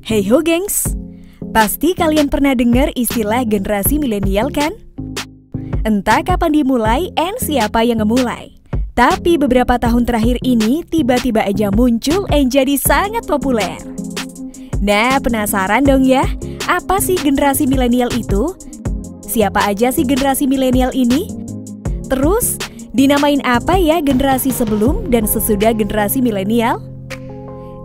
Hey ho gengs, pasti kalian pernah dengar istilah generasi milenial kan? Entah kapan dimulai and siapa yang ngemulai. Tapi beberapa tahun terakhir ini tiba-tiba aja muncul and jadi sangat populer. Nah, penasaran dong ya, apa sih generasi milenial itu? Siapa aja sih generasi milenial ini? Terus, dinamain apa ya generasi sebelum dan sesudah generasi milenial?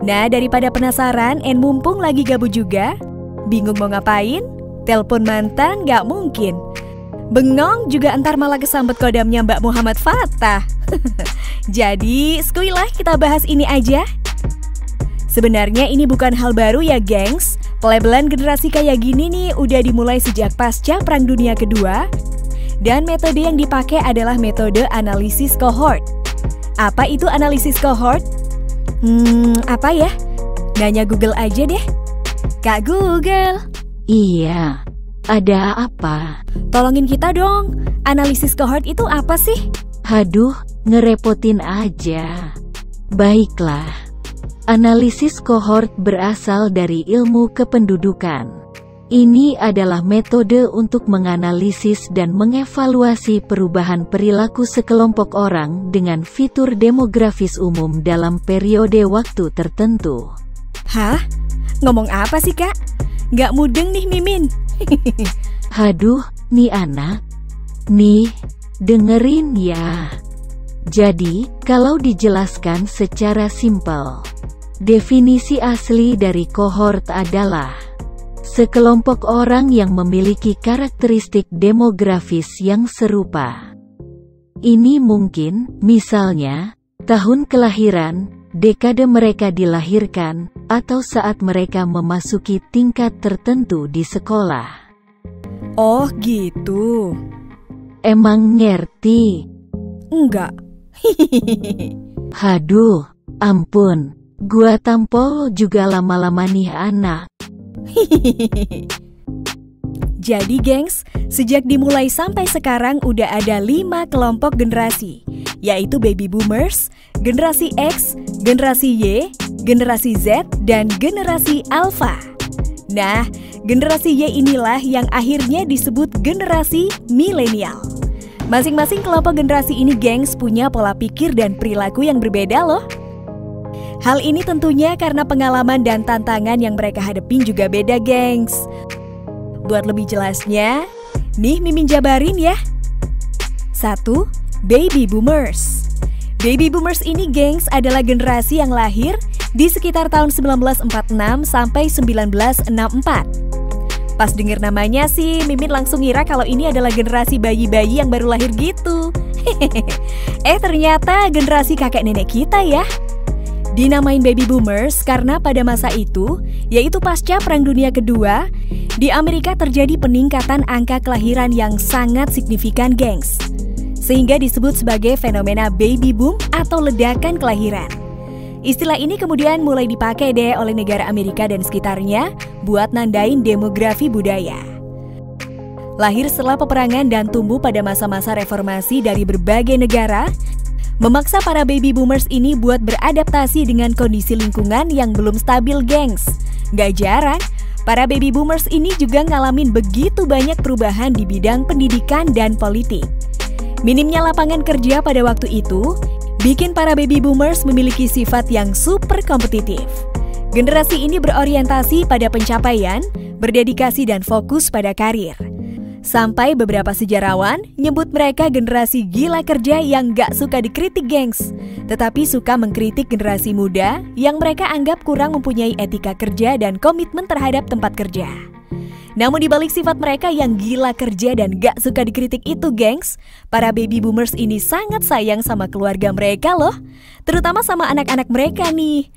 Nah, daripada penasaran and mumpung lagi gabut juga, bingung mau ngapain? Telepon mantan gak mungkin. Bengong juga entar malah kesambet kodamnya Mbak Muhammad Fattah. Jadi, skuilah kita bahas ini aja. Sebenarnya ini bukan hal baru ya gengs. Pelabelan generasi kayak gini nih udah dimulai sejak pasca Perang Dunia Kedua. Dan metode yang dipakai adalah metode analisis cohort. Apa itu analisis cohort? Apa ya? Nanya Google aja deh. Kak Google. Iya, ada apa? Tolongin kita dong. Analisis cohort itu apa sih? Haduh, ngerepotin aja. Baiklah. Analisis cohort berasal dari ilmu kependudukan. Ini adalah metode untuk menganalisis dan mengevaluasi perubahan perilaku sekelompok orang dengan fitur demografis umum dalam periode waktu tertentu. Hah? Ngomong apa sih kak? Nggak mudeng nih Mimin. Haduh, nih anak. Nih, dengerin ya. Jadi, kalau dijelaskan secara simpel, definisi asli dari cohort adalah sekelompok orang yang memiliki karakteristik demografis yang serupa. Ini mungkin, misalnya, tahun kelahiran, dekade mereka dilahirkan, atau saat mereka memasuki tingkat tertentu di sekolah. Oh gitu. Emang ngerti? Enggak. Haduh, ampun. Gua tampol juga lama-lama nih anak. Jadi gengs, sejak dimulai sampai sekarang udah ada 5 kelompok generasi, yaitu baby boomers, generasi X, generasi Y, generasi Z, dan generasi Alpha. Nah, generasi Y inilah yang akhirnya disebut generasi milenial. Masing-masing kelompok generasi ini gengs punya pola pikir dan perilaku yang berbeda loh. Hal ini tentunya karena pengalaman dan tantangan yang mereka hadepin juga beda, gengs. Buat lebih jelasnya, nih Mimin jabarin ya. 1. Baby boomers. Baby boomers ini, gengs, adalah generasi yang lahir di sekitar tahun 1946 sampai 1964. Pas denger namanya sih, Mimin langsung ngira kalau ini adalah generasi bayi-bayi yang baru lahir gitu. Ternyata generasi kakek nenek kita ya. Dinamain baby boomers karena pada masa itu, yaitu pasca Perang Dunia Kedua, di Amerika terjadi peningkatan angka kelahiran yang sangat signifikan, gengs. Sehingga disebut sebagai fenomena baby boom atau ledakan kelahiran. Istilah ini kemudian mulai dipakai deh oleh negara Amerika dan sekitarnya buat nandain demografi budaya. Lahir setelah peperangan dan tumbuh pada masa-masa reformasi dari berbagai negara, memaksa para baby boomers ini buat beradaptasi dengan kondisi lingkungan yang belum stabil, gengs. Gak jarang, para baby boomers ini juga ngalamin begitu banyak perubahan di bidang pendidikan dan politik. Minimnya lapangan kerja pada waktu itu bikin para baby boomers memiliki sifat yang super kompetitif. Generasi ini berorientasi pada pencapaian, berdedikasi dan fokus pada karir. Sampai beberapa sejarawan nyebut mereka generasi gila kerja yang gak suka dikritik, gengs, tetapi suka mengkritik generasi muda yang mereka anggap kurang mempunyai etika kerja dan komitmen terhadap tempat kerja. Namun dibalik sifat mereka yang gila kerja dan gak suka dikritik itu, gengs, para baby boomers ini sangat sayang sama keluarga mereka loh, terutama sama anak-anak mereka nih.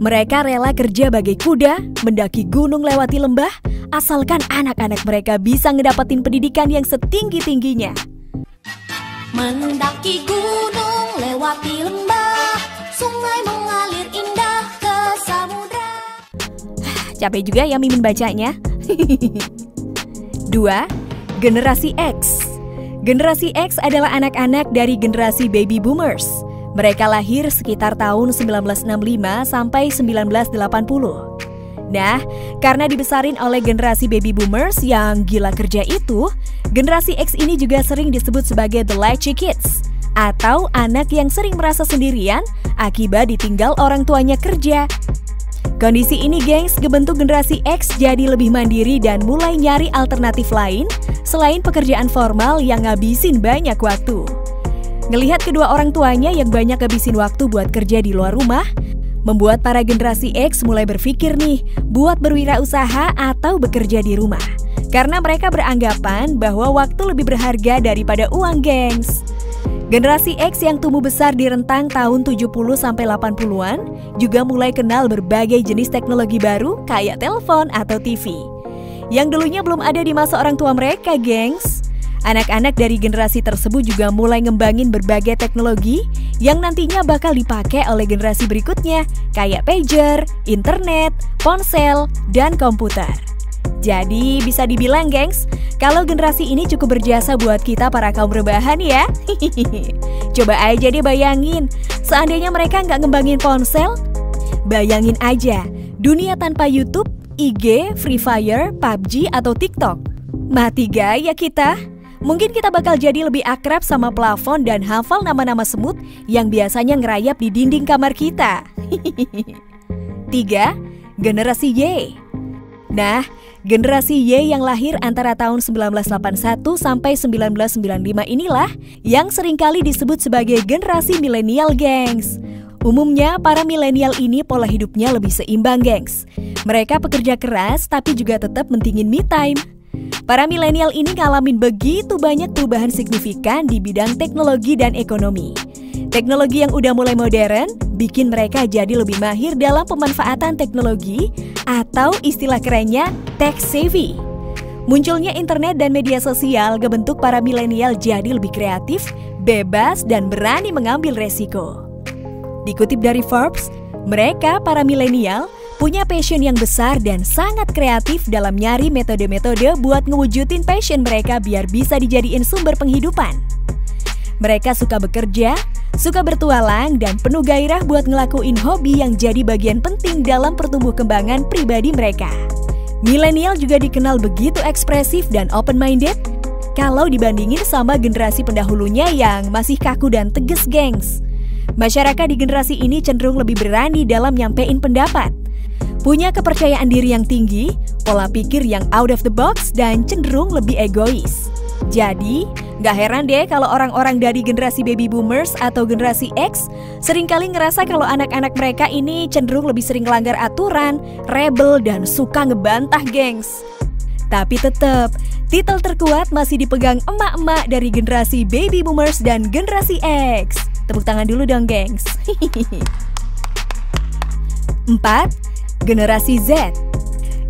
Mereka rela kerja bagai kuda, mendaki gunung lewati lembah, asalkan anak-anak mereka bisa ngedapetin pendidikan yang setinggi-tingginya. Mendaki gunung, lewati lembah, sungai mengalir indah ke samudra. Capek juga ya Mimin bacanya. 2. Generasi X. Generasi X adalah anak-anak dari generasi baby boomers. Mereka lahir sekitar tahun 1965 sampai 1980. Nah, karena dibesarin oleh generasi baby boomers yang gila kerja itu, generasi X ini juga sering disebut sebagai the latchkey kids, atau anak yang sering merasa sendirian akibat ditinggal orang tuanya kerja. Kondisi ini gengs ngebentuk generasi X jadi lebih mandiri dan mulai nyari alternatif lain selain pekerjaan formal yang ngabisin banyak waktu. Ngelihat kedua orang tuanya yang banyak ngabisin waktu buat kerja di luar rumah, membuat para generasi X mulai berpikir nih buat berwirausaha atau bekerja di rumah. Karena mereka beranggapan bahwa waktu lebih berharga daripada uang gengs. Generasi X yang tumbuh besar di rentang tahun 70-80-an juga mulai kenal berbagai jenis teknologi baru kayak telepon atau TV. Yang dulunya belum ada di masa orang tua mereka, gengs. Anak-anak dari generasi tersebut juga mulai ngembangin berbagai teknologi yang nantinya bakal dipakai oleh generasi berikutnya kayak pager, internet, ponsel, dan komputer. Jadi bisa dibilang gengs, kalau generasi ini cukup berjasa buat kita para kaum rebahan ya. Coba aja deh bayangin, seandainya mereka nggak ngembangin ponsel. Bayangin aja, dunia tanpa YouTube, IG, Free Fire, PUBG, atau TikTok. Mati gaya kita. Mungkin kita bakal jadi lebih akrab sama plafon dan hafal nama-nama semut yang biasanya ngerayap di dinding kamar kita. 3. Generasi Y. Nah, generasi Y yang lahir antara tahun 1981 sampai 1995 inilah yang seringkali disebut sebagai generasi milenial, gengs. Umumnya, para milenial ini pola hidupnya lebih seimbang, gengs. Mereka pekerja keras tapi juga tetap mentingin me time. Para milenial ini ngalamin begitu banyak perubahan signifikan di bidang teknologi dan ekonomi. Teknologi yang udah mulai modern bikin mereka jadi lebih mahir dalam pemanfaatan teknologi atau istilah kerennya tech savvy. Munculnya internet dan media sosial ngebentuk para milenial jadi lebih kreatif, bebas, dan berani mengambil resiko. Dikutip dari Forbes, mereka para milenial punya passion yang besar dan sangat kreatif dalam nyari metode-metode buat ngewujudin passion mereka biar bisa dijadiin sumber penghidupan. Mereka suka bekerja, suka bertualang, dan penuh gairah buat ngelakuin hobi yang jadi bagian penting dalam pertumbuh kembangan pribadi mereka. Milenial juga dikenal begitu ekspresif dan open-minded kalau dibandingin sama generasi pendahulunya yang masih kaku dan tegas, gengs. Masyarakat di generasi ini cenderung lebih berani dalam nyampein pendapat, punya kepercayaan diri yang tinggi, pola pikir yang out of the box, dan cenderung lebih egois. Jadi, gak heran deh kalau orang-orang dari generasi baby boomers atau generasi X seringkali ngerasa kalau anak-anak mereka ini cenderung lebih sering melanggar aturan, rebel, dan suka ngebantah, gengs. Tapi tetap, titel terkuat masih dipegang emak-emak dari generasi baby boomers dan generasi X. Tepuk tangan dulu dong, gengs. 4. Generasi Z.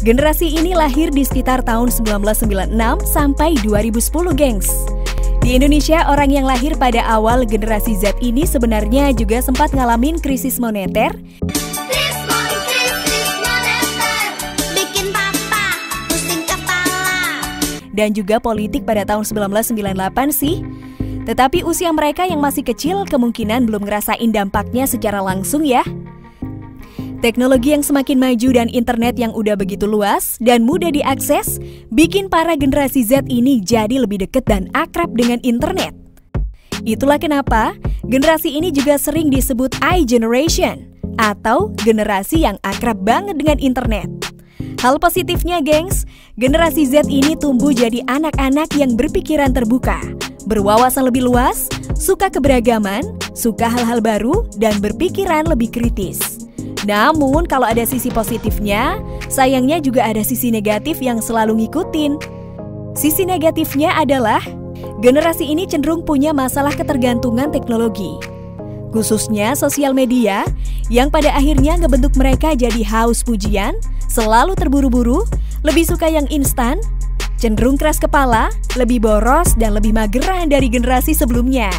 Generasi ini lahir di sekitar tahun 1996 sampai 2010, gengs. Di Indonesia, orang yang lahir pada awal generasi Z ini sebenarnya juga sempat ngalamin krisis moneter. Krisis moneter, bikin papa pusing kepala. Dan juga politik pada tahun 1998 sih. Tetapi usia mereka yang masih kecil kemungkinan belum ngerasain dampaknya secara langsung ya. Teknologi yang semakin maju dan internet yang udah begitu luas dan mudah diakses bikin para generasi Z ini jadi lebih dekat dan akrab dengan internet. Itulah kenapa generasi ini juga sering disebut I-Generation atau generasi yang akrab banget dengan internet. Hal positifnya, gengs, generasi Z ini tumbuh jadi anak-anak yang berpikiran terbuka, berwawasan lebih luas, suka keberagaman, suka hal-hal baru, dan berpikiran lebih kritis. Namun kalau ada sisi positifnya, sayangnya juga ada sisi negatif yang selalu ngikutin. Sisi negatifnya adalah generasi ini cenderung punya masalah ketergantungan teknologi, khususnya sosial media yang pada akhirnya ngebentuk mereka jadi haus pujian, selalu terburu-buru, lebih suka yang instan, cenderung keras kepala, lebih boros, dan lebih mageran dari generasi sebelumnya.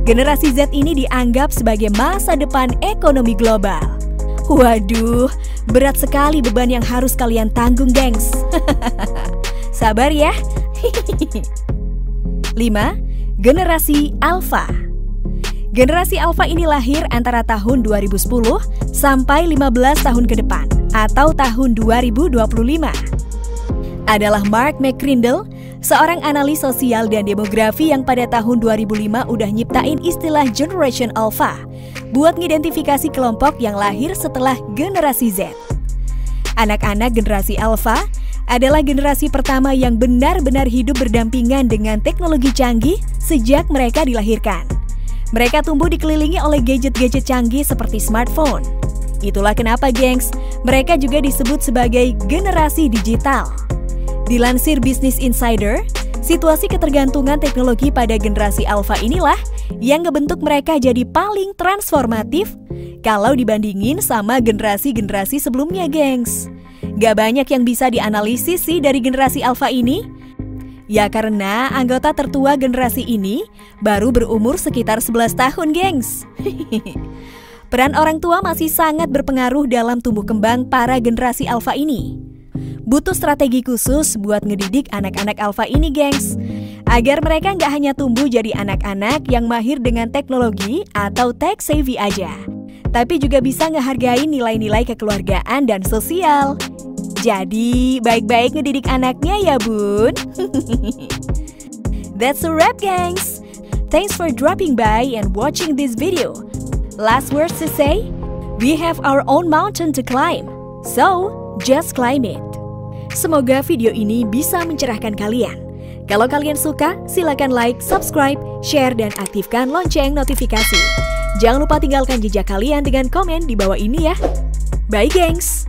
Generasi Z ini dianggap sebagai masa depan ekonomi global. Waduh, berat sekali beban yang harus kalian tanggung, gengs. Sabar ya. 5. Generasi Alpha. Generasi Alpha ini lahir antara tahun 2010 sampai 15 tahun ke depan, atau tahun 2025. Adalah Mark McCrindle, seorang analis sosial dan demografi yang pada tahun 2005 udah nyiptain istilah Generation Alpha buat ngidentifikasi kelompok yang lahir setelah generasi Z. Anak-anak generasi Alpha adalah generasi pertama yang benar-benar hidup berdampingan dengan teknologi canggih sejak mereka dilahirkan. Mereka tumbuh dikelilingi oleh gadget-gadget canggih seperti smartphone. Itulah kenapa, gengs, mereka juga disebut sebagai generasi digital. Dilansir Business Insider, situasi ketergantungan teknologi pada generasi Alpha inilah yang ngebentuk mereka jadi paling transformatif kalau dibandingin sama generasi-generasi sebelumnya, gengs. Gak banyak yang bisa dianalisis sih dari generasi Alpha ini. Ya karena anggota tertua generasi ini baru berumur sekitar 11 tahun, gengs. Peran orang tua masih sangat berpengaruh dalam tumbuh kembang para generasi Alpha ini. Butuh strategi khusus buat ngedidik anak-anak Alpha ini, gengs, agar mereka nggak hanya tumbuh jadi anak-anak yang mahir dengan teknologi atau tech savvy aja, tapi juga bisa ngehargai nilai-nilai kekeluargaan dan sosial. Jadi, baik-baik ngedidik anaknya ya, Bun. That's a wrap, gengs. Thanks for dropping by and watching this video. Last words to say, we have our own mountain to climb, so just climb it. Semoga video ini bisa mencerahkan kalian. Kalau kalian suka, silakan like, subscribe, share, dan aktifkan lonceng notifikasi. Jangan lupa tinggalkan jejak kalian dengan komen di bawah ini ya. Bye, gengs!